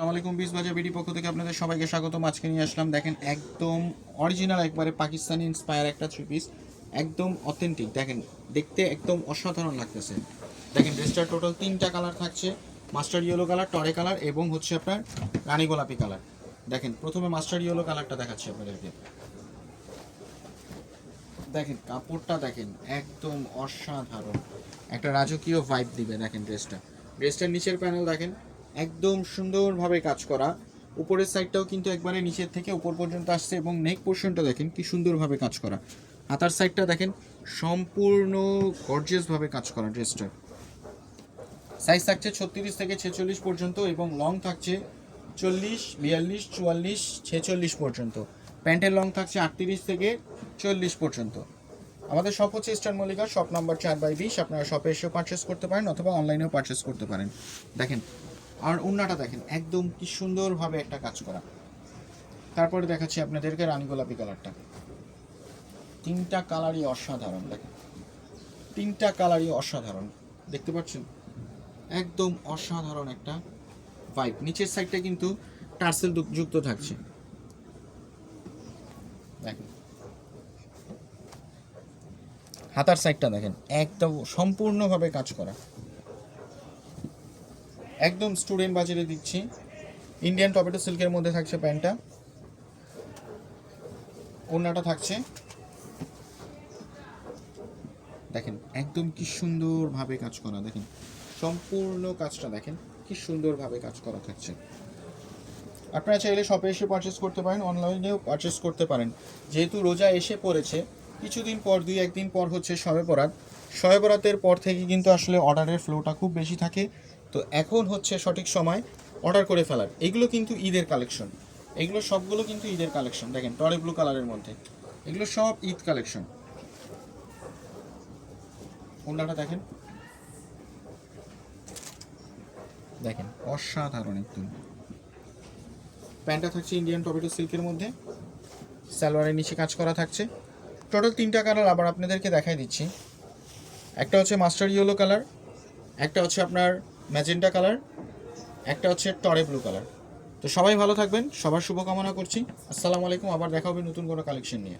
আসসালামু আলাইকুম, বিশ বাজার বিডি পক্ষ থেকে আপনাদের সবাইকে স্বাগতম। আজকে নিয়ে আসলাম, দেখেন একদম অরিজিনাল একবারে পাকিস্তানি ইন্সপায়ার একটা থ্রি পিস, একদম অথেন্টিক। দেখেন দেখতে একদম অসাধারণ লাগতেছে। দেখেন ড্রেসটার টোটাল 3টা কালার থাকছে, মাস্টার্ড ইয়েলো কালার, টরে কালার এবং হচ্ছে আপনার রানী গোলাপি কালার। দেখেন প্রথমে মাস্টার্ড ইয়েলো কালারটা দেখাচ্ছি আপনাদেরকে। দেখেন কাপড়টা দেখেন একদম অসাধারণ, একটা রাজকীয় ভাইব দিবে। দেখেন ড্রেসটার নিচের প্যানেল দেখেন একদম সুন্দরভাবে কাজ করা, উপরের সাইডটাও কিন্তু একবারে নিচের থেকে উপর পর্যন্ত আসছে এবং নেক পোর্শনটা দেখেন কি সুন্দরভাবে কাজ করা। হাতার সাইডটা দেখেন সম্পূর্ণ গর্জিয়াসভাবে কাজ করা। ড্রেসটার সাইজ থাকছে 36 থেকে 46 পর্যন্ত এবং লং থাকছে 40, 42, 44, 46 পর্যন্ত। প্যান্টের লং থাকছে 38 থেকে 40 পর্যন্ত। আমাদের শপ হচ্ছে ইস্টার্ন মল্লিকা, শপ নাম্বার 4/20। আপনারা শপে এসেও পারচেস করতে পারেন অথবা অনলাইনেও পারচেস করতে পারেন। দেখেন আর ওড়নাটা দেখেন একদম কি সুন্দরভাবে একটা কাজ করা। তারপরে দেখাচ্ছি আপনাদেরকে রানী গোলাপি কালারটা। 3টা কালারই অসাধারণ। দেখেন 3টা কালারই অসাধারণ, দেখতে পাচ্ছেন একদম অসাধারণ একটা ভাইব। নিচের সাইডটা কিন্তু টার্সেল যুক্ত থাকছে। দেখেন হাতার সাইডটা দেখেন একদম সম্পূর্ণভাবে কাজ করা, একদম স্টুডেন্ট বাজারে দিচ্ছি। ইন্ডিয়ান টমেটো সিল্কের মধ্যে থাকছে প্যান্টটা, ওড়নাটা থাকছে দেখেন একদম কি সুন্দরভাবে কাজ করা। দেখেন সম্পূর্ণ কাজটা দেখেন কি সুন্দরভাবে কাজ করা থাকছে। আপনারা চাইলে শপে এসে পারচেস করতে পারেন, অনলাইনেও পারচেস করতে পারেন। যেহেতু রোজা এসে পড়েছে, কিছুদিন পর 2-1 দিন পর হচ্ছে শবে বরাত। শবে বরাতের পর থেকে কিন্তু আসলে অর্ডারের ফ্লোটা খুব বেশি থাকে। তো এখন হচ্ছে সঠিক সময় অর্ডার করে ফেলার। এগুলো কিন্তু ঈদের কালেকশন, এগুলো সবগুলো কিন্তু ঈদের কালেকশন। দেখেন টরে ব্লু কালারের মধ্যে এগুলো সব ঈদ কালেকশন। ওড়নাটা দেখেন, দেখেন অসাধারণ একদম। প্যান্টটা থাকছে ইন্ডিয়ান টমেটো সিল্কের মধ্যে, সালোয়ারের নিচে কাজ করা থাকছে। টোটাল 3টা কালার আবার আপনাদেরকে দেখাই দিচ্ছি। একটা হচ্ছে মাস্টার্ড ইয়েলো কালার, একটা হচ্ছে আপনার ম্যাজেন্টা কালার, একটা হচ্ছে টরে ব্লু কালার। তো সবাই ভালো থাকবেন, সবার শুভকামনা করছি। আসসালামু আলাইকুম, আবার দেখা হবে নতুন কোনো কালেকশন নিয়ে।